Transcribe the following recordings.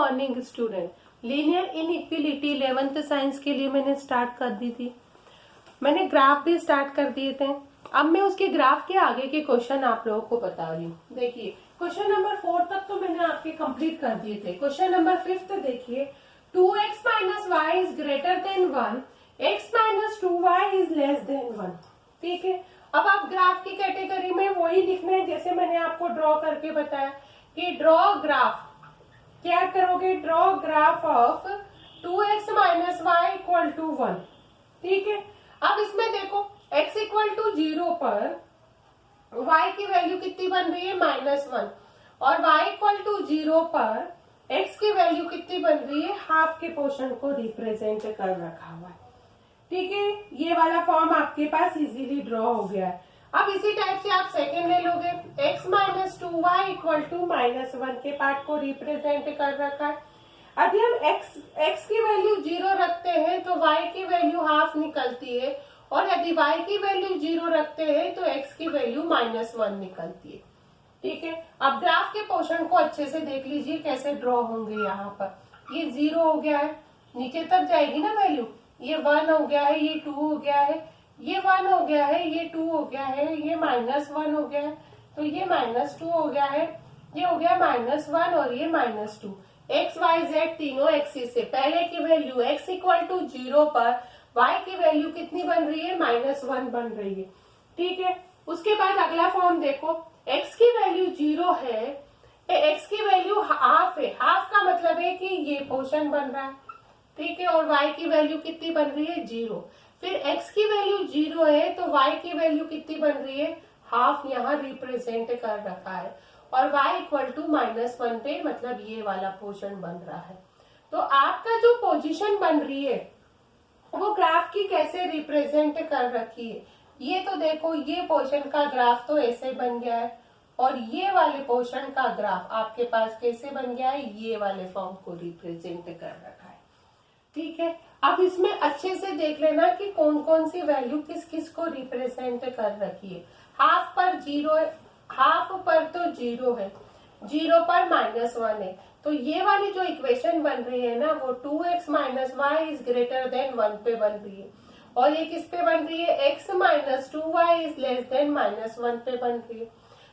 Morning student. Linear inequality 11th science के लिए मैंने स्टार्ट कर दी थी। मैंने ग्राफ भी स्टार्ट कर दिए थे। अब मैं उसके ग्राफ के आगे के क्वेश्चन आप लोगों को बता रही हूँ। देखिए क्वेश्चन नंबर 4 तक तो मैंने आपके कंप्लीट कर दिए थे। क्वेश्चन नंबर 5 देखिए, 2x minus y is greater than 1, x minus 2y is less than 1। ठीक है, अब आप ग्राफ की कैटेगरी में वही लिखना है जैसे मैंने आपको ड्रॉ करके बताया कि ड्रॉ ग्राफ क्या करोगे, draw graph of 2x minus y equal to 1। ठीक है, अब इसमें देखो x इक्वल टू 0 पर y की वैल्यू कितनी बन रही है, -1, और y इक्वल टू 0 पर x की वैल्यू कितनी बन रही है, हाफ के पोर्शन को रिप्रेजेंट कर रखा हुआ है। ठीक है, ये वाला फॉर्म आपके पास इजीली ड्रॉ हो गया है। अब इसी टाइप से आप सेकेंड ले लोगे, x minus 2y equal to -1 के पार्ट को रिप्रेजेंट कर रखा है। अभी हम x की वैल्यू 0 रखते हैं तो y की वैल्यू हाफ निकलती है, और यदि y की वैल्यू 0 रखते हैं तो x की वैल्यू -1 निकलती है। ठीक है, अब ग्राफ के पोर्शन को अच्छे से देख लीजिए कैसे ड्रॉ होंगे। यहाँ पर ये 0 हो गया है, नीचे तक जाएगी ना वैल्यू, ये 1 हो गया है, ये 2 हो गया है, ये 1 हो गया है, ये 2 हो गया है, ये -1 हो गया है, तो ये -2 हो गया है, ये हो गया -1 और ये -2। x y z तीनों एक्सिस से पहले की वैल्यू x इक्वल टू 0 पर y की वैल्यू कितनी बन रही है, -1 बन रही है। ठीक है, उसके बाद अगला फॉर्म देखो, x की वैल्यू 0 है, x की वैल्यू हाफ है, हाफ का मतलब है कि ये पोर्शन बन रहा है। ठीक है, और y की वैल्यू कितनी बन रही है, 0। फिर x की वैल्यू 0 है तो y की वैल्यू कितनी बन रही है, हाफ यहाँ रिप्रेजेंट कर रखा है, और y इक्वल टू -1 पे मतलब ये वाला पोर्शन बन रहा है। तो आपका जो पोजीशन बन रही है वो ग्राफ की कैसे रिप्रेजेंट कर रखी है, ये तो देखो, ये पोर्शन का ग्राफ तो ऐसे बन गया है, और ये वाले पोर्शन का ग्राफ आपके पास कैसे बन गया है, ये वाले फॉर्म को रिप्रेजेंट कर रखा है। ठीक है, अब इसमें अच्छे से देख लेना कि कौन कौन सी वैल्यू किस किस को रिप्रेजेंट कर रखी है। हाफ पर 0 है, हाफ पर तो 0 है, 0 पर -1 है, तो ये वाली जो इक्वेशन बन रही है ना वो 2x minus y is greater than 1 पे बन रही है, और ये किस पे बन रही है, x minus 2y is less than -1 पे बन रही है।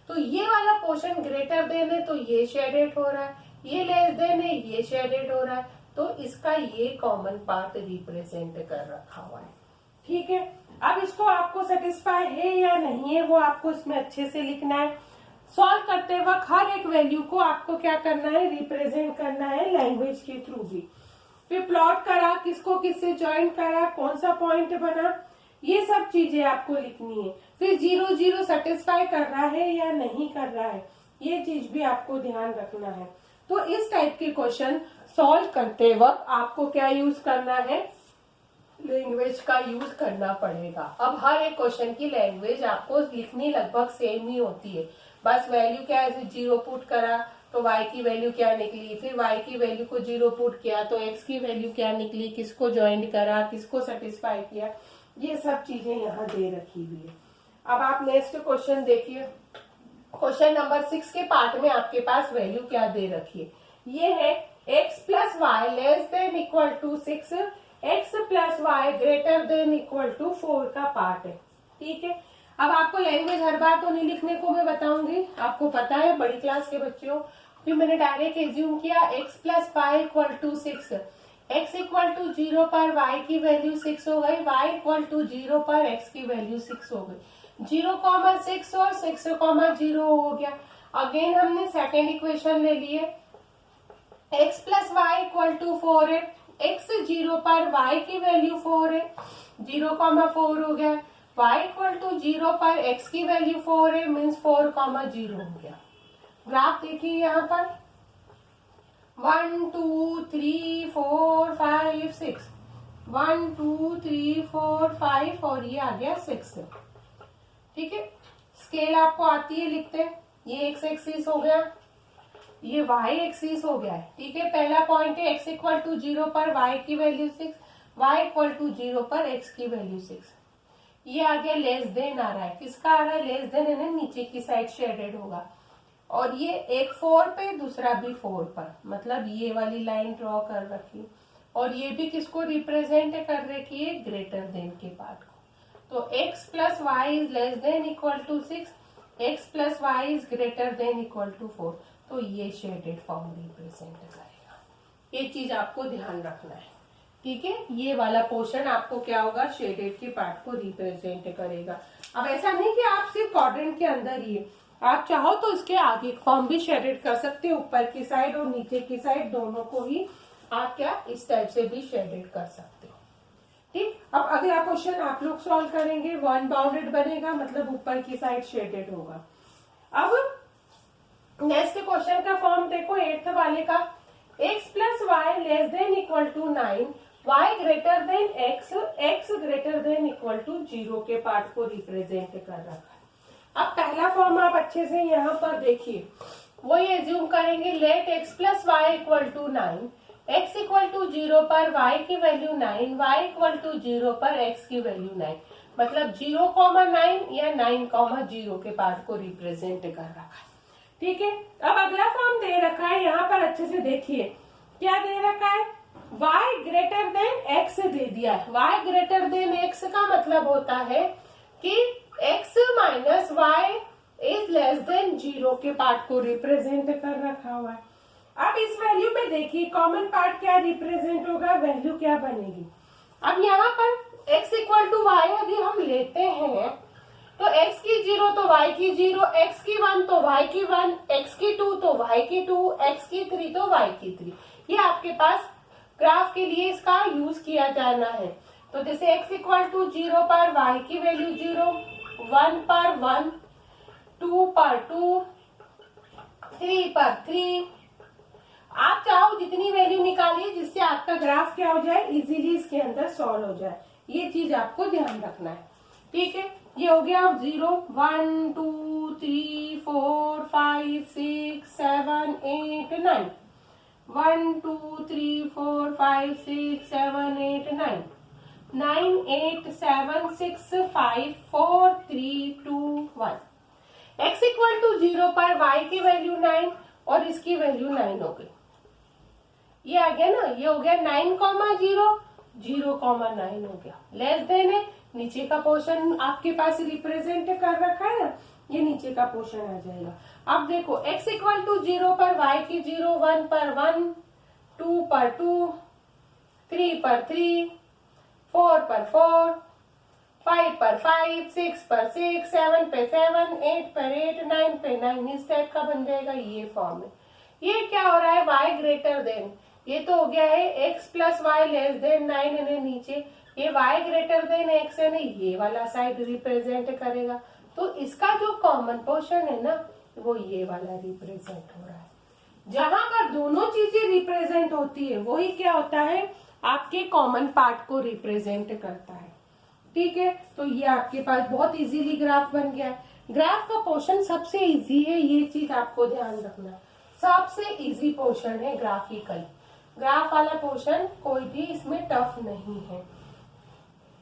तो ये वाला पोर्शन ग्रेटर देन है तो ये शेडेड हो रहा है, ये लेस देन है, ये शेडेड हो रहा है, तो इसका ये कॉमन पार्ट रिप्रेजेंट कर रखा हुआ है। ठीक है, अब इसको आपको सेटिस्फाई है या नहीं है वो आपको इसमें अच्छे से लिखना है। सॉल्व करते वक्त हर एक वैल्यू को आपको क्या करना है, रिप्रेजेंट करना है लैंग्वेज के थ्रू भी। फिर प्लॉट करा, किसको किससे ज्वाइन करा, कौन सा पॉइंट बना, ये सब चीजें आपको लिखनी है। फिर 0 0 सेटिस्फाई कर रहा है या नहीं कर रहा है, ये चीज भी आपको ध्यान रखना है। तो इस टाइप के क्वेश्चन सॉल्व करते वक्त आपको क्या यूज करना है, लैंग्वेज का यूज करना पड़ेगा। अब हर एक क्वेश्चन की लैंग्वेज आपको लिखनी लगभग सेम ही होती है, बस वैल्यू क्या है, 0 पुट करा तो y की वैल्यू क्या निकली, फिर y की वैल्यू को 0 पुट किया तो x की वैल्यू क्या निकली, किसको ज्वाइन करा, किसको सेटिस्फाई किया, ये सब चीजें यहाँ दे रखी हुई है। अब आप नेक्स्ट क्वेश्चन देखिए, क्वेश्चन नंबर 6 के पार्ट में आपके पास वैल्यू क्या दे रखी है, ये है x plus y less than equal to 6, x plus y greater than equal to 4 का पार्ट है। ठीक है, अब आपको लैंग्वेज हर बार तो नहीं लिखने को मैं बताऊंगी, आपको पता है बड़ी क्लास के बच्चों। फिर मैंने डायरेक्ट एज्यूम किया x plus y equal to 6, x equal to 0 पर y की वैल्यू 6 हो गई, y इक्वल टू 0 पर x की वैल्यू 6 हो गई, 0,6 और 6,0 हो गया। अगेन हमने सेकेंड इक्वेशन ले लिए, x plus y equal to 4 है, x 0 पर y की वैल्यू 4 है, 0,4 हो गया, y इक्वल टू 0 पर x की वैल्यू 4 है, मीन्स 4,0 हो गया। ग्राफ देखिए यहाँ पर 1 2 3 4 5 6, 1 2 3 4 5 और ये आ गया 6। ठीक है, स्केल आपको आती है लिखते हैं, ये x एक्सिस हो गया, ये y एक्सिस हो गया है। ठीक है, पहला पॉइंट है x इक्वल टू 0 पर y की वैल्यू 6, y इक्वल टू 0 पर x की वैल्यू 6। ये आ गया लेस देन आ रहा है, किसका आ रहा है, लेस देन है ना, नीचे की साइड शेडेड होगा। और ये एक 4 पे दूसरा भी 4 पर, मतलब ये वाली लाइन ड्रॉ कर रखी और ये भी किसको रिप्रेजेंट कर रखी है, ग्रेटर देन के पार्ट को। तो x plus y is less than equal to 6, x plus y is greater than equal to 4, तो ये शेडेड फॉर्म रिप्रेजेंट करेगा। ये चीज आपको ध्यान रखना है, ठीक है। ये वाला पोर्शन आपको क्या होगा, शेडेड के पार्ट को रिप्रेजेंट करेगा। अब ऐसा नहीं कि आप सिर्फ क्वाड्रेंट के अंदर ही, आप चाहो तो इसके आगे फॉर्म भी शेडेड कर सकते हो, ऊपर की साइड और नीचे की साइड दोनों को ही आप क्या इस टाइप से भी शेडेड कर सकते हो, ठीक। अब अगला क्वेश्चन आप लोग सॉल्व करेंगे, वन बाउंडेड बनेगा, मतलब ऊपर की साइड शेडेड होगा। अब नेक्स्ट क्वेश्चन का फॉर्म देखो, 8th वाले का, x plus y less than equal to 9, y greater than x, x greater than equal to 0 के पार्ट को रिप्रेजेंट कर रखा है। अब पहला फॉर्म आप अच्छे से यहाँ पर देखिए, वो ये एज्यूम करेंगे, let x plus y equal to 9, x equal to 0 पर y की वैल्यू 9, y इक्वल टू 0 पर x की वैल्यू 9, मतलब 0,9 या 9,0 के पार्ट को रिप्रेजेंट कर रखा है, ठीक है। अब अगला फॉर्म दे रखा है, यहाँ पर अच्छे से देखिए क्या दे रखा है, y ग्रेटर देन x दे दिया है। y ग्रेटर देन x का मतलब होता है कि x minus y is less than 0 के पार्ट को रिप्रेजेंट कर रखा हुआ है। अब इस वैल्यू में देखिए कॉमन पार्ट क्या रिप्रेजेंट होगा, वैल्यू क्या बनेगी। अब यहाँ पर x इक्वल टू वाई यदि हम लेते हैं तो x की 0 तो y की 0, x की 1 तो y की 1, x की 2 तो y की 2, x की 3 तो y की 3। ये आपके पास ग्राफ के लिए इसका यूज किया जाना है। तो जैसे x इक्वल टू 0 पर y की वैल्यू 0, 1 पर 1, 2 पर 2, 3 पर 3, आप चाहो जितनी वैल्यू निकालिए जिससे आपका ग्राफ क्या हो जाए, इजीली इसके अंदर सॉल्व हो जाए। ये चीज आपको ध्यान रखना है, ठीक है। ये हो गया 0, 1, 2, 3, 4, 5, 6, 7, 8, 9, 1, 2, 3, 4, 5, 6, 7, 8, 9, 9, 8, 7, 6, 5, 4, 3, 2, 1। x इक्वल टू 0 पर y की वैल्यू 9 और इसकी वैल्यू 9 हो गई। ये आ गया ना, ये हो गया 9,0, 0,9 हो गया। लेस देन है, नीचे का पोर्शन आपके पास रिप्रेजेंट कर रखा है ना, ये नीचे का पोर्शन आ जाएगा। अब देखो x इक्वल टू 0 पर y की 0, 1 पर 1, 2 पर 2, 3 पर 3, 4 पर 4, 5 पर 5, 6 पर 6, 7 पे 7, 8 पर 8, 9 पे 9, इस टाइप का बन जाएगा। ये फॉर्म है। ये क्या हो रहा है, y ग्रेटर देन, ये तो हो गया है x plus y less than 9 है नीचे, ये y ग्रेटर देन x है ना, ये वाला साइड रिप्रेजेंट करेगा। तो इसका जो कॉमन पोर्शन है ना, वो ये वाला रिप्रेजेंट हो रहा है। जहां पर दोनों चीजें रिप्रेजेंट होती है वही क्या होता है, आपके कॉमन पार्ट को रिप्रेजेंट करता है, ठीक है। तो ये आपके पास बहुत इजीली ग्राफ बन गया है। ग्राफ का पोर्शन सबसे इजी है, ये चीज आपको ध्यान रखना, सबसे इजी पोर्शन है ग्राफिकल। ग्राफ वाला पोर्शन कोई भी इसमें टफ नहीं है।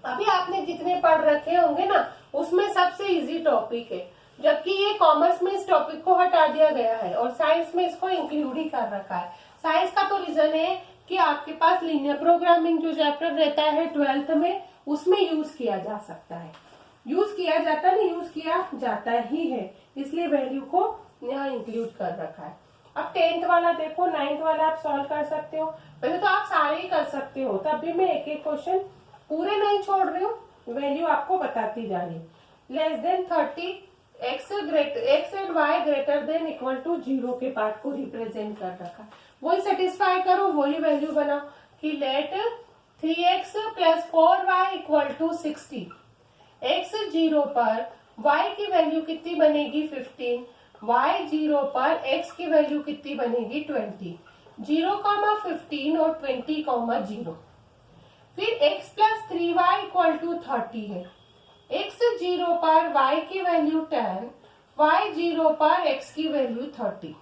अभी आपने जितने पढ़ रखे होंगे ना, उसमें सबसे इजी टॉपिक है, जबकि ये कॉमर्स में इस टॉपिक को हटा दिया गया है और साइंस में इसको इंक्लूड ही कर रखा है। साइंस का तो रीजन है कि आपके पास लीनियर प्रोग्रामिंग जो चैप्टर रहता है 12th में, उसमें यूज किया जा सकता है, यूज किया जाता नहीं, यूज किया जाता ही है, इसलिए वैल्यू को यहाँ इंक्लूड कर रखा है। अब 10th वाला देखो, 9th वाला आप सॉल्व कर सकते हो। वैसे तो आप सारे ही कर सकते हो, तब भी मैं एक एक क्वेश्चन पूरे नहीं छोड़ रही हूँ, वैल्यू आपको बताती जा रही है। Less than 30, x and y greater than equal to 0 के पार्ट को रिप्रेजेंट कर रखा, वही सेटिस्फाई करो, वही वैल्यू बनाओ कि let 3x plus 4y equal to 60, x 0 पर y की वैल्यू कितनी बनेगी 15, y 0 पर x की वैल्यू कितनी बनेगी 20, 0,15 और 20,0। फिर x plus 3y equal to 30 है, x 0 पर y की वैल्यू 10, y 0 पर x की वैल्यू 30,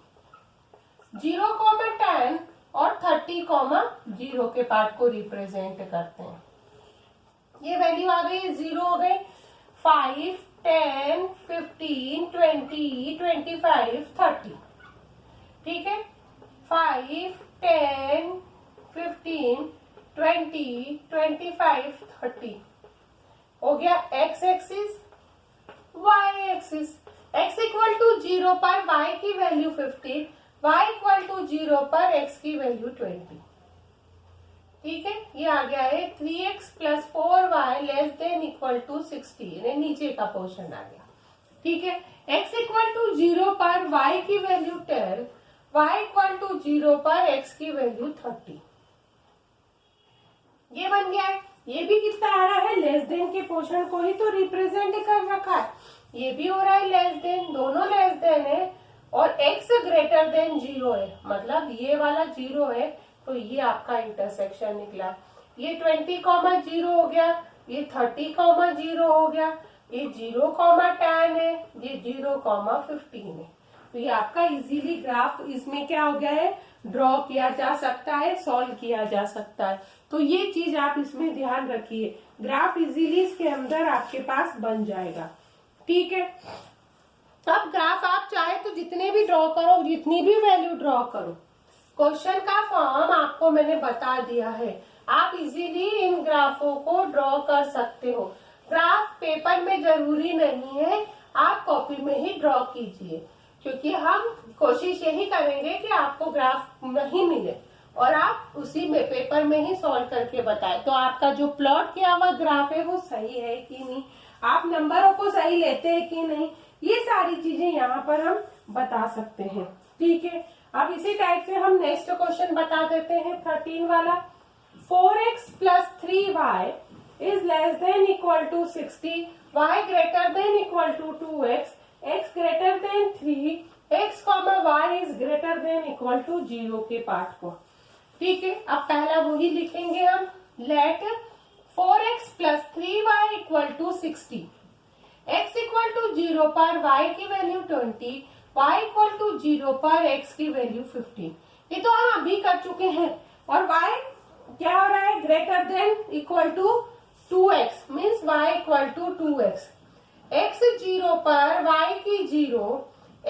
0,10 और 30,0 के पार्ट को रिप्रेजेंट करते हैं। ये वैल्यू आ गई, 0 हो गई, 5, 10, 15, 20, 25, 30। ठीक है, 5, 10, 15, 20, 25, 30 हो गया x axis. Y axis, x equal to 0 पर y की वैल्यू 15, y इक्वल टू 0 पर x की वैल्यू 20। ठीक है, ये आ गया है 3x plus 4y less than equal to 60, नीचे का पोर्शन आ गया। ठीक है, x इक्वल टू 0 पर y की वैल्यू 10, y इक्वल टू 0 पर x की वैल्यू 30। ये बन गया है। ये भी कितना आ रहा है, लेस देन के पोर्शन को ही तो रिप्रेजेंट कर रखा है। ये भी हो रहा है लेस देन, दोनों लेस देन है और x ग्रेटर देन 0 है, मतलब ये वाला 0 है, तो ये आपका इंटरसेक्शन निकला। ये 20,0 हो गया, ये 30,0 हो गया, ये 0,10 है, ये 0,15 है। तो ये आपका इजीली ग्राफ इसमें क्या हो गया है, ड्रॉ किया जा सकता है, सॉल्व किया जा सकता है। तो ये चीज आप इसमें ध्यान रखिए, ग्राफ इजीली इसके अंदर आपके पास बन जाएगा। ठीक है, अब ग्राफ आप चाहे तो जितने भी ड्रॉ करो, जितनी भी वैल्यू ड्रॉ करो, क्वेश्चन का फॉर्म आपको मैंने बता दिया है, आप इजीली इन ग्राफों को ड्रॉ कर सकते हो। ग्राफ पेपर में जरूरी नहीं है, आप कॉपी में ही ड्रॉ कीजिए, क्योंकि हम कोशिश यही करेंगे कि आपको ग्राफ नहीं मिले और आप उसी में पेपर में ही सॉल्व करके बताएं। तो आपका जो प्लॉट किया हुआ ग्राफ है वो सही है कि नहीं, आप नंबरों को सही लेते हैं कि नहीं, ये सारी चीजें यहाँ पर हम बता सकते हैं। ठीक है, अब इसी टाइप से हम नेक्स्ट क्वेश्चन बता देते हैं 13 वाला। 4x plus 3y is less than equal to 60, y greater than equal to 2x, x greater than 3, x, y is greater than equal to 0 के पार्ट को। ठीक है, अब पहला वही लिखेंगे हम, let 4x plus 3y equal to 60, x equal to 0 पर y की वैल्यू 20, y इक्वल टू 0 पर x की वैल्यू 15। ये तो हम अभी कर चुके हैं। और y क्या हो रहा है, greater than equal to 2x, means y equal to 2x, x 0 पर y की 0,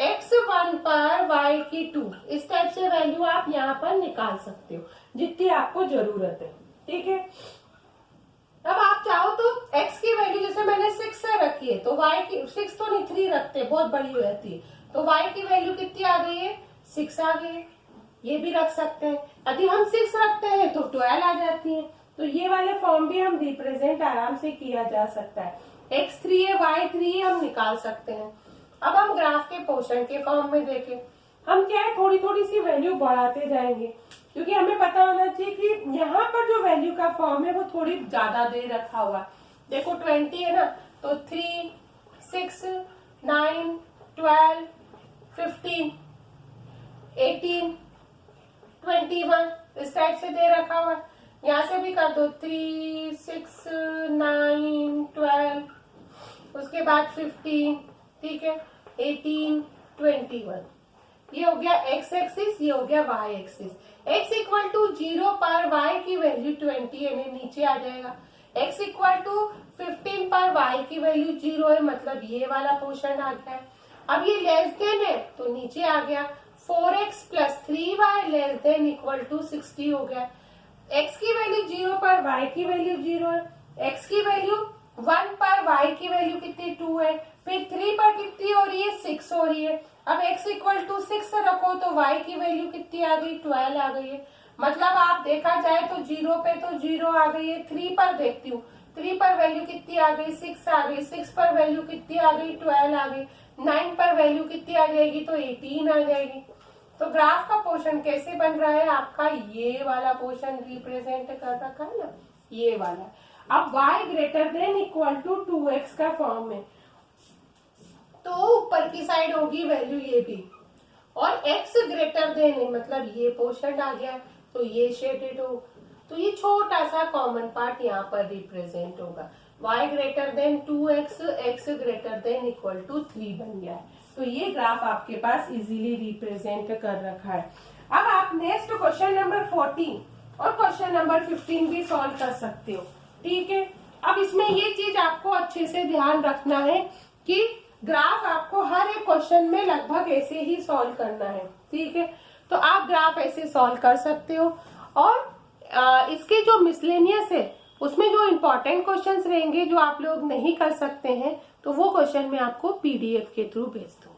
x 1 पर y की 2। इस टाइप से वैल्यू आप यहाँ पर निकाल सकते हो जितनी आपको जरूरत है। ठीक है, अब आप चाहो तो x की वैल्यू जैसे मैंने 6 से रखी है, तो y की 6 तो नहीं 3 रखते, बहुत बड़ी रहती है, तो y की वैल्यू कितनी आ गई है, 6 आ गई है। ये भी रख सकते हैं, यदि हम 6 रखते हैं तो 12 आ जाती है। तो ये वाले फॉर्म भी हम रिप्रेजेंट आराम से किया जा सकता है। x 3 है, y 3 है, हम निकाल सकते हैं। अब हम ग्राफ के पोर्शन के फॉर्म में देखें, हम क्या है थोड़ी थोड़ी सी वैल्यू बढ़ाते जाएंगे, क्योंकि हमें पता होना चाहिए कि यहाँ पर जो वैल्यू का फॉर्म है वो थोड़ी ज्यादा दे रखा हुआ। देखो 20 है ना, तो 3, 6, 9, 12, 15, 18, 21 इस टाइप से दे रखा हुआ। यहाँ से भी कर दो 3, 6, 9, 12, उसके बाद 15, ठीक है, 18, 21। ये हो गया x एक्सिस, ये हो गया y axis. x equal to 0 पर y की वैल्यू 20 है, नीचे आ जाएगा। x इक्वल टू 15 पर y की वैल्यू 0 है, मतलब ये वाला पोर्शन आ गया है। अब ये लेस देन है तो नीचे आ गया। 4x plus 3y less than equal to 60 हो गया। x की वैल्यू 0 पर y की वैल्यू 0 है, x की वैल्यू 1 पर y की वैल्यू कितनी 2 है, फिर 3 पर कितनी हो रही है 6 हो रही है। अब x इक्वल टू 6 रखो तो y की वैल्यू कितनी आ गई 12 आ गई है। मतलब आप देखा जाए तो 0 पे तो 0 आ गई है। 3 पर देखती हूँ, 3 पर वैल्यू कितनी आ गई 6 आ गई, 6 पर वैल्यू कितनी आ गई 12 आ गई, 9 पर वैल्यू कितनी आ जाएगी तो 18 आ जाएगी। तो ग्राफ का पोर्शन कैसे बन रहा है आपका, ये वाला पोर्शन रिप्रेजेंट कर रखा है ना, ये वाला। अब y greater than equal to 2x का फॉर्म में, तो ऊपर की साइड होगी वैल्यू ये भी, और x ग्रेटर देन है मतलब ये पोर्शन आ गया, तो ये शेडेड हो, तो ये छोटा सा कॉमन पार्ट यहाँ पर रिप्रेजेंट होगा। y greater than 2x, x greater than equal to 3 बन गया है। तो ये ग्राफ आपके पास इजीली रिप्रेजेंट कर रखा है। अब आप नेक्स्ट क्वेश्चन नंबर 14 और क्वेश्चन नंबर 15 भी सॉल्व कर सकते हो। ठीक है, अब इसमें ये चीज आपको अच्छे से ध्यान रखना है कि ग्राफ आपको हर एक क्वेश्चन में लगभग ऐसे ही सॉल्व करना है, ठीक है। तो आप ग्राफ ऐसे सॉल्व कर सकते हो। और इसके जो मिसलेनियस है उसमें जो इम्पोर्टेंट क्वेश्चंस रहेंगे जो आप लोग नहीं कर सकते हैं, तो वो क्वेश्चन मैं आपको पीडीएफ के थ्रू भेज दूंगी।